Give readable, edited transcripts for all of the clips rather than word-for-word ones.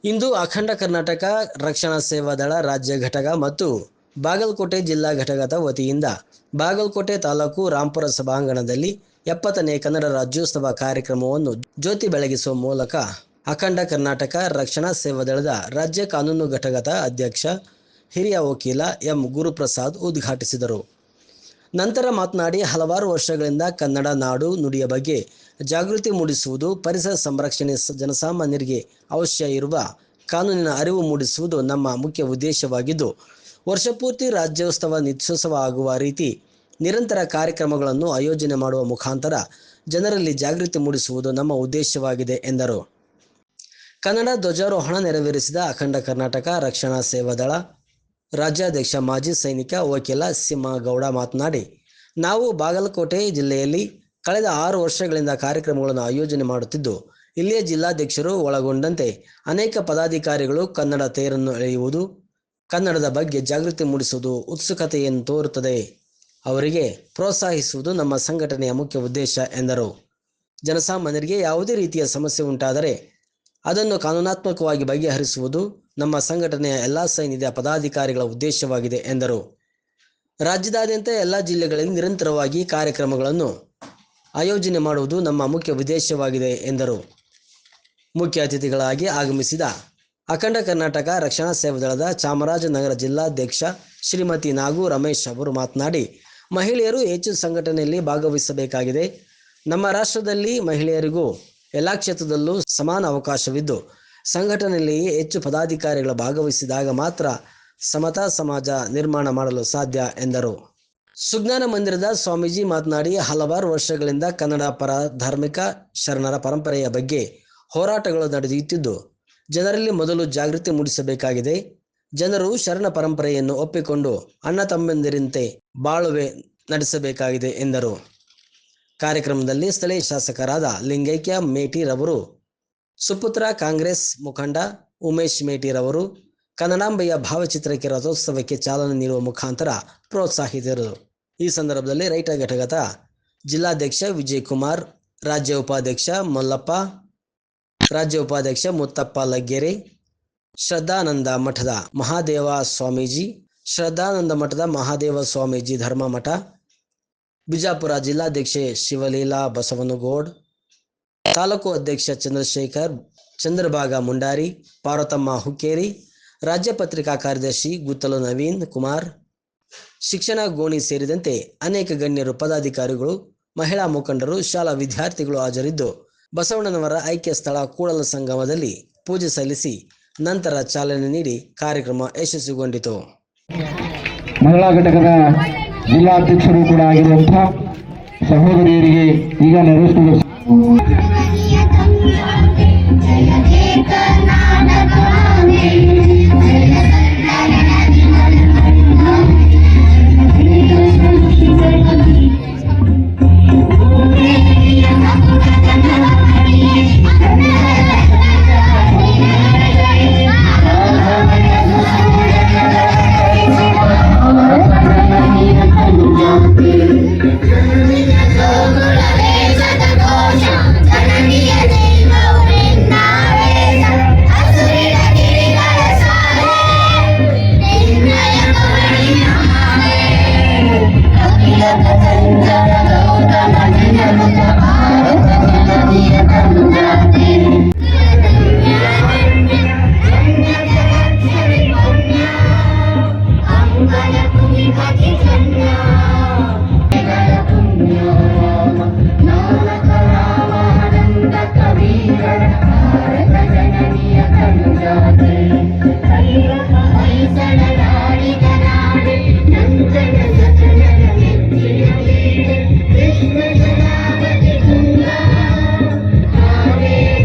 ಇಂದು ಅಖಂಡ ಕರ್ನಾಟಕ ರಕ್ಷಣಾ ಸೇವಾ ದಳ ರಾಜ್ಯ ಘಟಕ ಮತ್ತು ಬಾಗಲಕೋಟೆ ಜಿಲ್ಲಾ ಘಟಕದ ವತಿಯಿಂದ ಬಾಗಲಕೋಟೆ ತಾಲೂಕು ರಾಂಪುರ ಸಭಾಂಗಣದಲ್ಲಿ 70ನೇ ಕನ್ನಡ ರಾಜ್ಯೋತ್ಸವ ಕಾರ್ಯಕ್ರಮವನ್ನು ಜ್ಯೋತಿ ಬೆಳಗಿಸುವ ಮೂಲಕ ಅಖಂಡ ಕರ್ನಾಟಕ ರಕ್ಷಣಾ ಸೇವಾ ದಳದ ರಾಜ್ಯ ಕಾನೂನು ಘಟಕದ ಅಧ್ಯಕ್ಷ ಹಿರಿಯ ವಕೀಲ ಎಂ ಗುರುಪ್ರಸಾದ್ ಉದ್ಘಾಟಿಸಿದರು. ನಂತರ ಮಾತನಾಡಿ, ಹಲವಾರು ವರ್ಷಗಳಿಂದ ಕನ್ನಡ ನಾಡು ನುಡಿಯ ಬಗ್ಗೆ ಜಾಗೃತಿ ಮೂಡಿಸುವುದು, ಪರಿಸರ ಸಂರಕ್ಷಣೆ, ಜನಸಾಮಾನ್ಯರಿಗೆ ಅವಶ್ಯ ಇರುವ ಕಾನೂನಿನ ಅರಿವು ಮೂಡಿಸುವುದು ನಮ್ಮ ಮುಖ್ಯ ಉದ್ದೇಶವಾಗಿದ್ದು, ವರ್ಷಪೂರ್ತಿ ರಾಜ್ಯೋತ್ಸವ ನಿತ್ಯೋತ್ಸವ ಆಗುವ ರೀತಿ ನಿರಂತರ ಕಾರ್ಯಕ್ರಮಗಳನ್ನು ಆಯೋಜನೆ ಮಾಡುವ ಮುಖಾಂತರ ಜನರಲ್ಲಿ ಜಾಗೃತಿ ಮೂಡಿಸುವುದು ನಮ್ಮ ಉದ್ದೇಶವಾಗಿದೆ ಎಂದರು. ಕನ್ನಡ ಧ್ವಜಾರೋಹಣ ನೆರವೇರಿಸಿದ ಅಖಂಡ ಕರ್ನಾಟಕ ರಕ್ಷಣಾ ಸೇವಾ ದಳ ರಾಜ್ಯಾಧ್ಯಕ್ಷ ಮಾಜಿ ಸೈನಿಕ ವಕೀಲ ಸಿಂಹಗೌಡ ಮಾತನಾಡಿ, ನಾವು ಬಾಗಲಕೋಟೆ ಜಿಲ್ಲೆಯಲ್ಲಿ ಕಳೆದ 6 ವರ್ಷಗಳಿಂದ ಕಾರ್ಯಕ್ರಮಗಳನ್ನು ಆಯೋಜನೆ ಮಾಡುತ್ತಿದ್ದು, ಇಲ್ಲಿಯ ಜಿಲ್ಲಾಧ್ಯಕ್ಷರು ಒಳಗೊಂಡಂತೆ ಅನೇಕ ಪದಾಧಿಕಾರಿಗಳು ಕನ್ನಡ ತೇರನ್ನು ಎಳೆಯುವುದು, ಕನ್ನಡದ ಬಗ್ಗೆ ಜಾಗೃತಿ ಮೂಡಿಸುವುದು ಉತ್ಸುಕತೆಯನ್ನು ತೋರುತ್ತದೆ. ಅವರಿಗೆ ಪ್ರೋತ್ಸಾಹಿಸುವುದು ನಮ್ಮ ಸಂಘಟನೆಯ ಮುಖ್ಯ ಉದ್ದೇಶ ಎಂದರು. ಜನಸಾಮಾನ್ಯರಿಗೆ ಯಾವುದೇ ರೀತಿಯ ಸಮಸ್ಯೆ ಉಂಟಾದರೆ ಅದನ್ನು ಕಾನೂನಾತ್ಮಕವಾಗಿ ಬಗೆಹರಿಸುವುದು ನಮ್ಮ ಸಂಘಟನೆಯ ಎಲ್ಲ ಸೈನ್ಯದ ಪದಾಧಿಕಾರಿಗಳ ಉದ್ದೇಶವಾಗಿದೆ ಎಂದರು. ರಾಜ್ಯದಾದ್ಯಂತ ಎಲ್ಲ ಜಿಲ್ಲೆಗಳಲ್ಲಿ ನಿರಂತರವಾಗಿ ಕಾರ್ಯಕ್ರಮಗಳನ್ನು ಆಯೋಜನೆ ಮಾಡುವುದು ನಮ್ಮ ಮುಖ್ಯ ಉದ್ದೇಶವಾಗಿದೆ ಎಂದರು. ಮುಖ್ಯ ಅತಿಥಿಗಳಾಗಿ ಆಗಮಿಸಿದ ಅಖಂಡ ಕರ್ನಾಟಕ ರಕ್ಷಣಾ ಸೇವಾ ದಳದ ಚಾಮರಾಜನಗರ ಜಿಲ್ಲಾಧ್ಯಕ್ಷ ಶ್ರೀಮತಿ ನಾಗು ರಮೇಶ್ ಅವರು ಮಾತನಾಡಿ, ಮಹಿಳೆಯರು ಹೆಚ್ಚು ಸಂಘಟನೆಯಲ್ಲಿ ಭಾಗವಹಿಸಬೇಕಾಗಿದೆ. ನಮ್ಮ ರಾಷ್ಟ್ರದಲ್ಲಿ ಮಹಿಳೆಯರಿಗೂ ಎಲ್ಲ ಕ್ಷೇತ್ರದಲ್ಲೂ ಸಮಾನ ಅವಕಾಶವಿದ್ದು, ಸಂಘಟನೆಯಲ್ಲಿ ಹೆಚ್ಚು ಪದಾಧಿಕಾರಿಗಳು ಭಾಗವಹಿಸಿದಾಗ ಮಾತ್ರ ಸಮತಾ ಸಮಾಜ ನಿರ್ಮಾಣ ಮಾಡಲು ಸಾಧ್ಯ ಎಂದರು. ಸುಜ್ಞಾನ ಮಂದಿರದ ಸ್ವಾಮೀಜಿ ಮಾತನಾಡಿ, ಹಲವಾರು ವರ್ಷಗಳಿಂದ ಕನ್ನಡ ಪರ ಧಾರ್ಮಿಕ ಶರಣರ ಪರಂಪರೆಯ ಬಗ್ಗೆ ಹೋರಾಟಗಳು ನಡೆಯುತ್ತಿದ್ದು, ಜನರಲ್ಲಿ ಮೊದಲು ಜಾಗೃತಿ ಮೂಡಿಸಬೇಕಾಗಿದೆ. ಜನರು ಶರಣ ಪರಂಪರೆಯನ್ನು ಒಪ್ಪಿಕೊಂಡು ಅಣ್ಣ ತಮ್ಮಂದಿರಂತೆ ಬಾಳುವೆ ನಡೆಸಬೇಕಾಗಿದೆ ಎಂದರು. ಕಾರ್ಯಕ್ರಮದಲ್ಲಿ ಸ್ಥಳೀಯ ಶಾಸಕರಾದ ಲಿಂಗೈಕ್ಯ ಮೇಟಿರವರು, ಸುಪುತ್ರ ಕಾಂಗ್ರೆಸ್ ಮುಖಂಡ ಉಮೇಶ್ ಮೇಟಿರವರು ಕನ್ನಡಾಂಬೆಯ ಭಾವಚಿತ್ರಕ್ಕೆ ರಥೋತ್ಸವಕ್ಕೆ ಚಾಲನೆ ನೀಡುವ ಮುಖಾಂತರ ಪ್ರೋತ್ಸಾಹಿಸಿದರು. ಈ ಸಂದರ್ಭದಲ್ಲಿ ರೈತ ಘಟಕದ ಜಿಲ್ಲಾಧ್ಯಕ್ಷ ವಿಜಯ್ ಕುಮಾರ್, ರಾಜ್ಯ ಉಪಾಧ್ಯಕ್ಷ ಮಲ್ಲಪ್ಪ, ರಾಜ್ಯ ಉಪಾಧ್ಯಕ್ಷ ಮುತ್ತಪ್ಪ ಲಗ್ಗೆರೆ, ಶ್ರದ್ಧಾನಂದ ಮಠದ ಮಹಾದೇವ ಸ್ವಾಮೀಜಿ ಧರ್ಮ ಮಠ, ಬಿಜಾಪುರ ಜಿಲ್ಲಾಧ್ಯಕ್ಷೆ ಶಿವಲೀಲಾ ಬಸವನಗೌಡ್, ತಾಲೂಕು ಅಧ್ಯಕ್ಷ ಚಂದ್ರಭಾಗ ಮುಂಡಾರಿ, ಪಾರ್ವತಮ್ಮ ಹುಕ್ಕೇರಿ, ರಾಜ್ಯ ಪತ್ರಿಕಾ ಕಾರ್ಯದರ್ಶಿ ಗುತ್ತಲು ನವೀನ್ ಕುಮಾರ್, ಶಿಕ್ಷಣ ಗೋಣಿ ಸೇರಿದಂತೆ ಅನೇಕ ಗಣ್ಯರು, ಪದಾಧಿಕಾರಿಗಳು, ಮಹಿಳಾ ಮುಖಂಡರು, ಶಾಲಾ ವಿದ್ಯಾರ್ಥಿಗಳು ಹಾಜರಿದ್ದು ಬಸವಣ್ಣನವರ ಐಕ್ಯ ಸ್ಥಳ ಕೂಡಲ ಸಂಗಮದಲ್ಲಿ ಪೂಜೆ ಸಲ್ಲಿಸಿ ನಂತರ ಚಾಲನೆ ನೀಡಿ ಕಾರ್ಯಕ್ರಮ ಯಶಸ್ವಿಗೊಂಡಿತು. ಮಹಿಳಾ ಘಟಕದ ಜಿಲ್ಲಾಧ್ಯಕ್ಷರು ಕೂಡ ಆಗಿರುವಂತಹ ಸಹೋದರಿಯರಿಗೆ ಈಗ ನೆರವೇರಿಸಿದ Jangan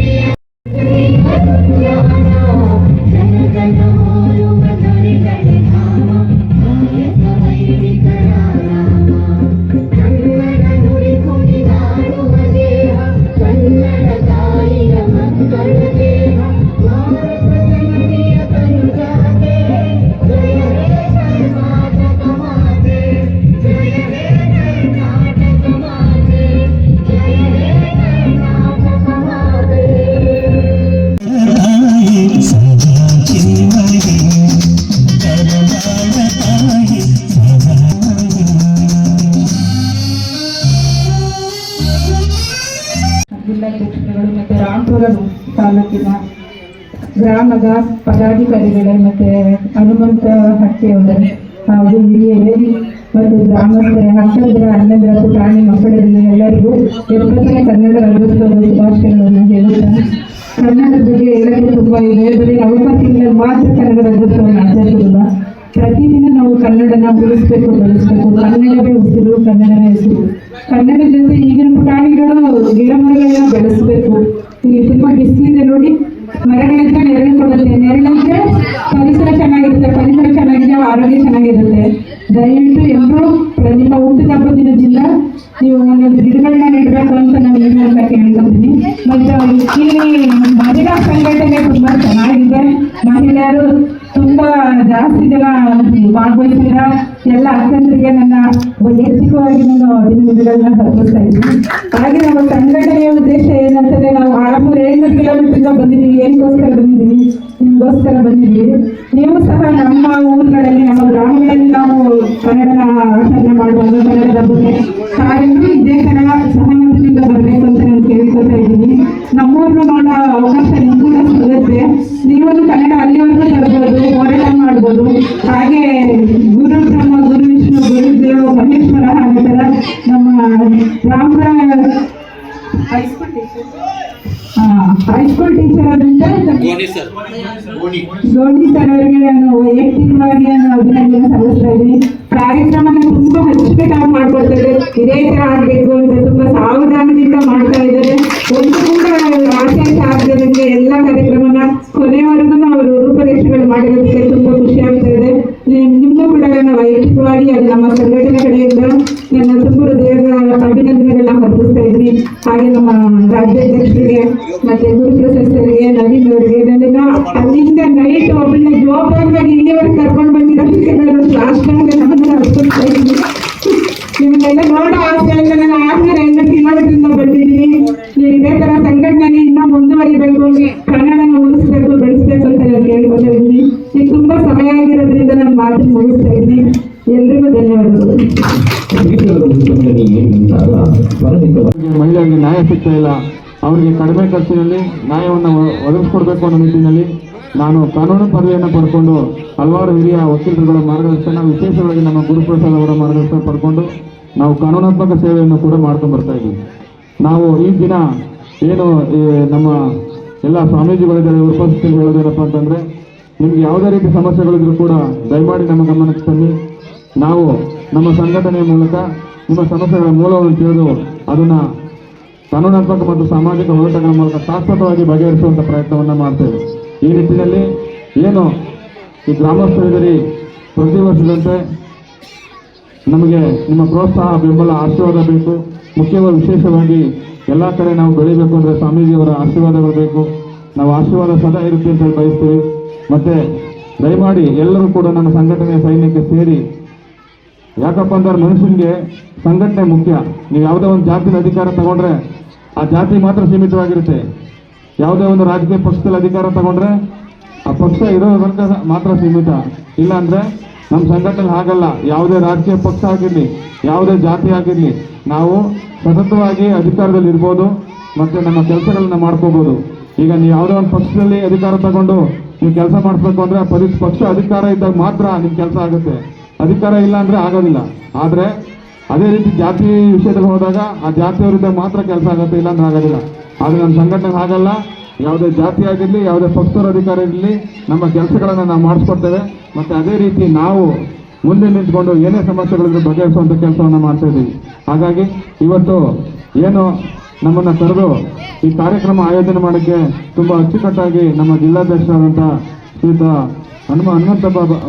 ತಾಲೂಕಿನ ಗ್ರಾಮದ ಪದಾಧಿಕಾರಿಗಳೇ ಮತ್ತು ಹನುಮಂತ ಹಟ್ಟಿಯವರೇ ಹಾಗೂ ಹಿರಿಯರೇ ಮತ್ತು ಗ್ರಾಮಸ್ಥರೇ, ಅಕ್ಕಂದಿರ, ಅಣ್ಣಂದಿರ, ಪುಟಾಣಿ ಮಕ್ಕಳಲ್ಲಿ ಎಲ್ಲರಿಗೂ 70ನೇ ಕನ್ನಡ ರಾಜ್ಯೋತ್ಸವದ ಶುಭಾಶಯಗಳನ್ನು ಹೇಳುತ್ತಾರೆ. ಕನ್ನಡದ ಬಗ್ಗೆ ಹೇಳಕ್ಕೆ ತುಂಬ ಇದೆ. ಬರೀ ನವೆಂಬರ್ ತಿಂಗಳಲ್ಲಿ ಮಾತ್ರ ಕನ್ನಡ ರಾಜ್ಯೋತ್ಸವವನ್ನು ಆಚರಿಸುವುದಿಲ್ಲ. ಪ್ರತಿದಿನ ನಾವು ಕನ್ನಡನ ಉಳಿಸ್ಬೇಕು, ಬೆಳೆಸಬೇಕು. ಕನ್ನಡವೇ ಉಸಿರು, ಕನ್ನಡವೇ ಹೆಸರು. ಕನ್ನಡ ಜೊತೆ ಈಗಿನ ಪುಟಾಣಿಗಳು ಗಿಡ ಮರಗಳನ್ನ ಬೆಳೆಸಬೇಕು. ಇಲ್ಲಿ ತುಂಬ ಬಿಸಿಲಿದೆ ನೋಡಿ, ಮರಗಳಿದ್ರೆ ನೆರಳು ಕೊಡುತ್ತೆ, ನೆರಳಿದ್ರೆ ಪರಿಸರ ಚೆನ್ನಾಗಿರುತ್ತೆ, ಪರಿಸರ ಚೆನ್ನಾಗಿದೆ ಆರೋಗ್ಯ ಚೆನ್ನಾಗಿರುತ್ತೆ. ದಯವಿಟ್ಟು ಎಲ್ಲರೂ ನಿಮ್ಮ ಹುಟ್ಟಿದ ಹಬ್ಬದ ದಿನದಿಂದ ನೀವು ಒಂದೊಂದು ಗಿಡಗಳನ್ನ ನೆಡಬೇಕು ಅಂತ ನಾನು ಈ ಮೂಲಕ ಕೇಳ್ಕೊತೀನಿ. ಮತ್ತು ಇಲ್ಲಿ ಮಹಿಳಾ ಸಂಘಟನೆ ತುಂಬಾ ಚೆನ್ನಾಗಿದೆ. ಮಹಿಳೆಯರು ತುಂಬಾ ಜಾಸ್ತಿ ಜನ ಭಾಗವಹಿಸಿದ ಎಲ್ಲ ಅಕ್ಕಂದರಿಗೆ ನನ್ನ ವೈಯಕ್ತಿಕವಾಗಿ ನಾನು ಅಭಿನಂದನೆಗಳನ್ನ ಸಲ್ಲಿಸ್ತಾ ಇದ್ದೀನಿ. ಹಾಗೆ ನಮ್ಮ ಸಂಘಟನೆಯ ಉದ್ದೇಶ ಏನಂತಂದ್ರೆ, ನಾವು 600 ಕಿಲೋಮೀಟರ್ ಬಂದಿದ್ದೀವಿ. ಏನಕ್ಕೋಸ್ಕರ ಬಂದಿದ್ದೀವಿ? ನಿಮಗೋಸ್ಕರ ಬಂದಿದ್ದೀವಿ. ನೀವು ಸಹ ನಮ್ಮ ಊರುಗಳಲ್ಲಿ, ನಮ್ಮ ಗ್ರಾಮಗಳಲ್ಲಿ ನಾವು ಕನ್ನಡನ ಆಚರಣೆ ಮಾಡುವಾಗ ಕನ್ನಡದ ಬಗ್ಗೆ ತಾವೆಲ್ಲರೂ ಇದೇ ಥರ ಸಹಮತದಿಂದ ಬರಬೇಕು ಅಂತ ನಾನು ಕೇಳ್ಕೊತಾ ಇದ್ದೀನಿ. ನಮ್ಮೂರನ್ನು ಮಾಡೋ ಅವಕಾಶ ನಿಮಗೂ ಕೂಡ ಸಿಗುತ್ತೆ. ನೀವೊಂದು ಕನ್ನಡ ಅಲ್ಲಿವರೆಗೂ ತರಬಹುದು, ಹೋರಾಟ ಮಾಡ್ಬೋದು. ಹಾಗೆ ಗುರು ಬ್ರಹ್ಮ, ಗುರು ವಿಷ್ಣು, ಗುರುದೇವ, ಮಹೇಶ್ವರ ಅನ್ನೋ ಥರ ನಮ್ಮ ರಾಮರ ಹೈಸ್ಕೂಲ್ ಟೀಚರ್ ಆದಂತ ಗೋಣಿ ಸರ್ ಅವರಿಗೆ ನಾನು ವೈಯಕ್ತಿಕವಾಗಿ ಅಭಿನಂದನೆ ಸಲ್ಲಿಸ್ತಾ ಇದ್ದೀನಿ. ಕಾರ್ಯಕ್ರಮನ ತುಂಬಾ ಅಚ್ಚುಕಟ್ಟಾಗಿ ಮಾಡ್ಕೊಡ್ತಾರೆ. ಇದೇ ತರ ಆಗ್ಬೇಕು ಅಂತ ತುಂಬಾ ಸಾವಧಾನದಿಂದ ಮಾಡ್ತಾ ಇದ್ದಾರೆ. ಒಂದು ಕೂಡ ಆಶಯ ಆಗದಂತೆ ಎಲ್ಲ ಕಾರ್ಯಕ್ರಮನ ಕೊನೆಯವರೆಗೂ ಅವರು ರೂಪರೇಷೆಗಳು ಮಾಡಿರೋದಕ್ಕೆ ತುಂಬಾ ಖುಷಿ ಆಗ್ತಾ ಇದೆ. ನಿಮಗೂ ಕೂಡ ನನ್ನ ವೈಯಕ್ತಿಕವಾಗಿ ಅದು ನಮ್ಮ ಸಂಘಟನೆ ಕಡೆಯಿಂದ ನನ್ನ ತುಂಬ ಹೃದಯದ ಅಭಿನಂದನೆಗಳನ್ನ ಅರ್ಪಿಸ್ತಾ ಇದ್ದೀನಿ. ಹಾಗೆ ನಮ್ಮ ರಾಜ್ಯಾಧ್ಯಕ್ಷರಿಗೆ ಮತ್ತೆ ಗುರುಪ್ರಸಾದ್ ಸರ್ಗೆ, ನವೀನ್ ಅವರಿಗೆ, ನನ್ನನ್ನ ಅಲ್ಲಿಂದ ನೈಟ್ ಒಬ್ಬನ ಜವಾಬ್ದಾರಿಯಾಗಿ ಇಲ್ಲಿವರೆಗೆ ಕರ್ಕೊಂಡು ಬಂದಿರೋದಕ್ಕೆ ನಾನು ಸಾಷ್ಟಾಂಗ ನಮ್ಮನ್ನ ಅರ್ಪಿಸ್ತಾ ಇದ್ದೀನಿ. ನಿಮ್ಮನ್ನೆಲ್ಲ ನೋಡೋ ಆಸೆಯಿಂದ ನಾನು 600 ಕಿಲೋಮೀಟರ್ ಬಂದಿದ್ದೀನಿ. ನೀವು ಇದೇ ತರ ಸಂಘಟನೆ ಇನ್ನೂ ಮುಂದುವರಿಬೇಕು, ಕನ್ನಡನ ಉಳಿಸ್ಬೇಕು, ಬೆಳೆಸ್ಬೇಕು ಅಂತ ನಾನು ಕೇಳ್ಕೊತಾ ಇದ್ದೀನಿ. ಈಗ ತುಂಬಾ ಸಮಯ ಆಗಿರೋದ್ರಿಂದ ನಾನು ಮಾತು ಮುಗಿಸ್ತಾ ಇದ್ದೀನಿ. ಎಲ್ರಿಗೂ ಧನ್ಯವಾದಗಳು. ಮಹಿಳೆಯರಿಗೆ ನ್ಯಾಯ ಸಿಗ್ತಾ ಇಲ್ಲ, ಅವರಿಗೆ ಕಡಿಮೆ ಖರ್ಚಿನಲ್ಲಿ ನ್ಯಾಯವನ್ನು ಒದಗಿಸ್ಕೊಡ್ಬೇಕು ಅನ್ನೋ ನಿಟ್ಟಿನಲ್ಲಿ ನಾನು ಕಾನೂನು ಪದವಿಯನ್ನು ಪಡ್ಕೊಂಡು ಹಲವಾರು ಹಿರಿಯ ವಕೀಲರುಗಳ ಮಾರ್ಗದರ್ಶನ, ವಿಶೇಷವಾಗಿ ನಮ್ಮ ಗುರುಪ್ರಸಾದ್ ಅವರ ಮಾರ್ಗದರ್ಶನ ಪಡ್ಕೊಂಡು ನಾವು ಕಾನೂನಾತ್ಮಕ ಸೇವೆಯನ್ನು ಕೂಡ ಮಾಡ್ಕೊಂಡು ಬರ್ತಾ ಇದ್ದೀವಿ. ನಾವು ಈ ದಿನ ಏನು ನಮ್ಮ ಎಲ್ಲ ಸ್ವಾಮೀಜಿಗಳಿದ್ದಾರೆ ಉಪಸ್ಥಿತಿಯಲ್ಲಿ ಹೇಳೋದೇನಪ್ಪ ಅಂತಂದರೆ, ನಿಮ್ಗೆ ಯಾವುದೇ ರೀತಿ ಸಮಸ್ಯೆಗಳಿದ್ರು ಕೂಡ ದಯಮಾಡಿ ನಮ್ಮ ಗಮನಕ್ಕೆ ತನ್ನಿ. ನಾವು ನಮ್ಮ ಸಂಘಟನೆಯ ಮೂಲಕ ನಿಮ್ಮ ಸಮಸ್ಯೆಗಳ ಮೂಲವನ್ನು ತಿಳಿದು ಅದನ್ನು ಕಾನೂನಾತ್ಮಕ ಮತ್ತು ಸಾಮಾಜಿಕ ಹೋರಾಟಗಳ ಮೂಲಕ ಶಾಶ್ವತವಾಗಿ ಬಗೆಹರಿಸುವಂಥ ಪ್ರಯತ್ನವನ್ನು ಮಾಡ್ತೇವೆ. ಈ ನಿಟ್ಟಿನಲ್ಲಿ ಏನು ಈ ಗ್ರಾಮಸ್ಥರಿಗರಿ ಪ್ರತಿ ವರ್ಷದಂತೆ ನಮಗೆ ನಿಮ್ಮ ಪ್ರೋತ್ಸಾಹ, ಬೆಂಬಲ, ಆಶೀರ್ವಾದ ಬೇಕು. ಮುಖ್ಯವಾಗಿ ವಿಶೇಷವಾಗಿ ಎಲ್ಲ ಕಡೆ ನಾವು ಬೆಳಿಬೇಕು ಅಂದರೆ ಸ್ವಾಮೀಜಿಯವರ ಆಶೀರ್ವಾದಗಳು ಬೇಕು. ನಾವು ಆಶೀರ್ವಾದ ಸದಾ ಇರುತ್ತೆ ಅಂತ ಬಯಸ್ತೀವಿ. ಮತ್ತು ದಯಮಾಡಿ ಎಲ್ಲರೂ ಕೂಡ ನಮ್ಮ ಸಂಘಟನೆಯ ಸೈನ್ಯಕ್ಕೆ ಸೇರಿ. ಯಾಕಪ್ಪ ಅಂದ್ರೆ ಮನುಷ್ಯನಿಗೆ ಸಂಘಟನೆ ಮುಖ್ಯ. ನೀವು ಯಾವುದೇ ಒಂದು ಜಾತಿನ ಅಧಿಕಾರ ತಗೊಂಡ್ರೆ ಆ ಜಾತಿ ಮಾತ್ರ ಸೀಮಿತವಾಗಿರುತ್ತೆ. ಯಾವುದೇ ಒಂದು ರಾಜಕೀಯ ಪಕ್ಷದಲ್ಲಿ ಅಧಿಕಾರ ತಗೊಂಡ್ರೆ ಆ ಪಕ್ಷ ಇರೋ ವರ್ಗ ಮಾತ್ರ ಸೀಮಿತ. ಇಲ್ಲ ಅಂದರೆ ನಮ್ಮ ಸಂಘಟನೆ ಹಾಗಲ್ಲ. ಯಾವುದೇ ರಾಜಕೀಯ ಪಕ್ಷ ಆಗಿರಲಿ, ಯಾವುದೇ ಜಾತಿ ಆಗಿರಲಿ, ನಾವು ಸತತವಾಗಿ ಅಧಿಕಾರದಲ್ಲಿ ಇರ್ಬೋದು ಮತ್ತು ನಮ್ಮ ಕೆಲಸಗಳನ್ನ ಮಾಡ್ಕೋಬೋದು. ಈಗ ನೀವು ಯಾವುದೇ ಒಂದು ಪಕ್ಷದಲ್ಲಿ ಅಧಿಕಾರ ತಗೊಂಡು ನೀವು ಕೆಲಸ ಮಾಡಿಸ್ಬೇಕು ಅಂದರೆ ಪಕ್ಷ ಅಧಿಕಾರ ಇದ್ದಾಗ ಮಾತ್ರ ನಿಮ್ಮ ಕೆಲಸ ಆಗುತ್ತೆ. ಅಧಿಕಾರ ಇಲ್ಲ ಅಂದರೆ ಆಗೋದಿಲ್ಲ. ಆದರೆ ಅದೇ ರೀತಿ ಜಾತಿ ವಿಷಯದಲ್ಲಿ ಹೋದಾಗ ಆ ಜಾತಿಯವರಿದ್ದಾಗ ಮಾತ್ರ ಕೆಲಸ ಆಗುತ್ತೆ, ಇಲ್ಲಾಂದ್ರೆ ಆಗೋದಿಲ್ಲ. ಆದರೆ ನಮ್ಮ ಸಂಘಟನೆ ಹಾಗಲ್ಲ. ಯಾವುದೇ ಜಾತಿ ಆಗಿರಲಿ, ಯಾವುದೇ ಪಕ್ಷದವರ ಅಧಿಕಾರ ಇರಲಿ, ನಮ್ಮ ಕೆಲಸಗಳನ್ನು ನಾವು ಮಾಡಿಸ್ಕೊಡ್ತೇವೆ. ಮತ್ತು ಅದೇ ರೀತಿ ನಾವು ಮುಂದೆ ನಿಂತ್ಕೊಂಡು ಏನೇ ಸಮಸ್ಯೆಗಳಿದ್ರು ಬಗೆಹರಿಸುವಂಥ ಕೆಲಸವನ್ನು ಮಾಡ್ತಾ ಇದ್ದೀವಿ. ಹಾಗಾಗಿ ಇವತ್ತು ಏನು ನಮ್ಮನ್ನು ಕರೆದು ಈ ಕಾರ್ಯಕ್ರಮ ಆಯೋಜನೆ ಮಾಡೋಕ್ಕೆ ತುಂಬ ಅಚ್ಚುಕಟ್ಟಾಗಿ ನಮ್ಮ ಜಿಲ್ಲಾಧ್ಯಕ್ಷರಾದಂಥ ಶ್ರೀಯುತ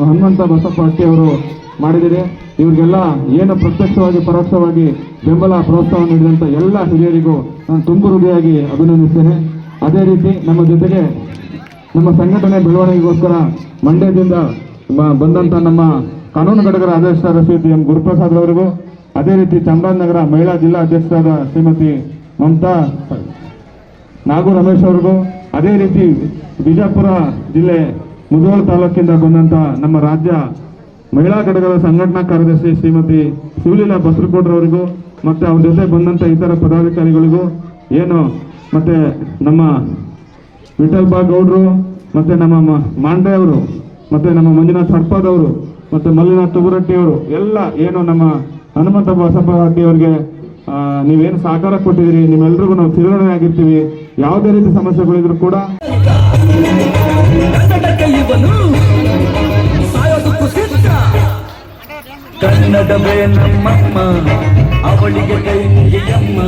ಹನುಮಂತ ಬಸಪ್ಪ ಹಟ್ಟಿ ಅವರು ಮಾಡಿದ್ದೀರಿ. ಇವ್ರಿಗೆಲ್ಲ ಏನು ಪ್ರತ್ಯಕ್ಷವಾಗಿ ಪರೋಕ್ಷವಾಗಿ ಬೆಂಬಲ ಪ್ರೋತ್ಸಾಹ ನೀಡಿದಂಥ ಎಲ್ಲ ಹಿರಿಯರಿಗೂ ನಾನು ತುಂಬ ಹೃದಯವಾಗಿ ಅಭಿನಂದಿಸ್ತೇನೆ. ಅದೇ ರೀತಿ ನಮ್ಮ ಜೊತೆಗೆ ನಮ್ಮ ಸಂಘಟನೆ ಬೆಳವಣಿಗೆಗೋಸ್ಕರ ಮಂಡ್ಯದಿಂದ ಬಂದಂಥ ನಮ್ಮ ಕಾನೂನು ಘಟಕದ ಅಧ್ಯಕ್ಷರಾದ ಶ್ರೀಮತಿ ಎಂ ಗುರುಪ್ರಸಾದ್ ಅವರಿಗೂ, ಅದೇ ರೀತಿ ಚಾಮರಾಜನಗರ ಮಹಿಳಾ ಜಿಲ್ಲಾ ಅಧ್ಯಕ್ಷರಾದ ಶ್ರೀಮತಿ ಮಮತಾ ನಾಗು ರಮೇಶ್ ಅವ್ರಿಗೂ, ಅದೇ ರೀತಿ ಬಿಜಾಪುರ ಜಿಲ್ಲೆ ಮುಧೋಳ ತಾಲೂಕಿಂದ ಬಂದಂಥ ನಮ್ಮ ರಾಜ್ಯ ಮಹಿಳಾ ಘಟಕದ ಸಂಘಟನಾ ಕಾರ್ಯದರ್ಶಿ ಶ್ರೀಮತಿ ಶಿವಲೀಲಾ ಬಸರಕೋಟ್ರವರಿಗೂ, ಮತ್ತು ಅವ್ರ ಜೊತೆ ಬಂದಂಥ ಇತರ ಪದಾಧಿಕಾರಿಗಳಿಗೂ, ಏನು ಮತ್ತು ನಮ್ಮ ವಿಠಲ್ ಬಾ ಗೌಡ್ರು ಮತ್ತು ನಮ್ಮ ಮಾಂಡ್ರೆ ಅವರು ಮತ್ತು ನಮ್ಮ ಮಂಜುನಾಥ್ ಹಡ್ಪದವರು ಮತ್ತು ಮಲ್ಲಿನಾಥ್ ತುಗುರಟ್ಟಿ ಅವರು ಎಲ್ಲ ಏನು ನಮ್ಮ ಹನುಮಂತ ಬಸಪ್ಪ ಹಟ್ಟಿ ಅವರಿಗೆ ನೀವೇನು ಸಹಕಾರ ಕೊಟ್ಟಿದ್ದೀರಿ, ನಿಮ್ಮೆಲ್ರಿಗೂ ನಾವು ಚಿರಋಣಿ ಆಗಿರ್ತೀವಿ. ಯಾವುದೇ ರೀತಿ ಸಮಸ್ಯೆಗಳಿದ್ರು ಕೂಡ ಕನ್ನಡವೇ ನಮ್ಮಮ್ಮ, ಅವಳಿಗೆ ಕೈ ಮುಗಿಯಮ್ಮ.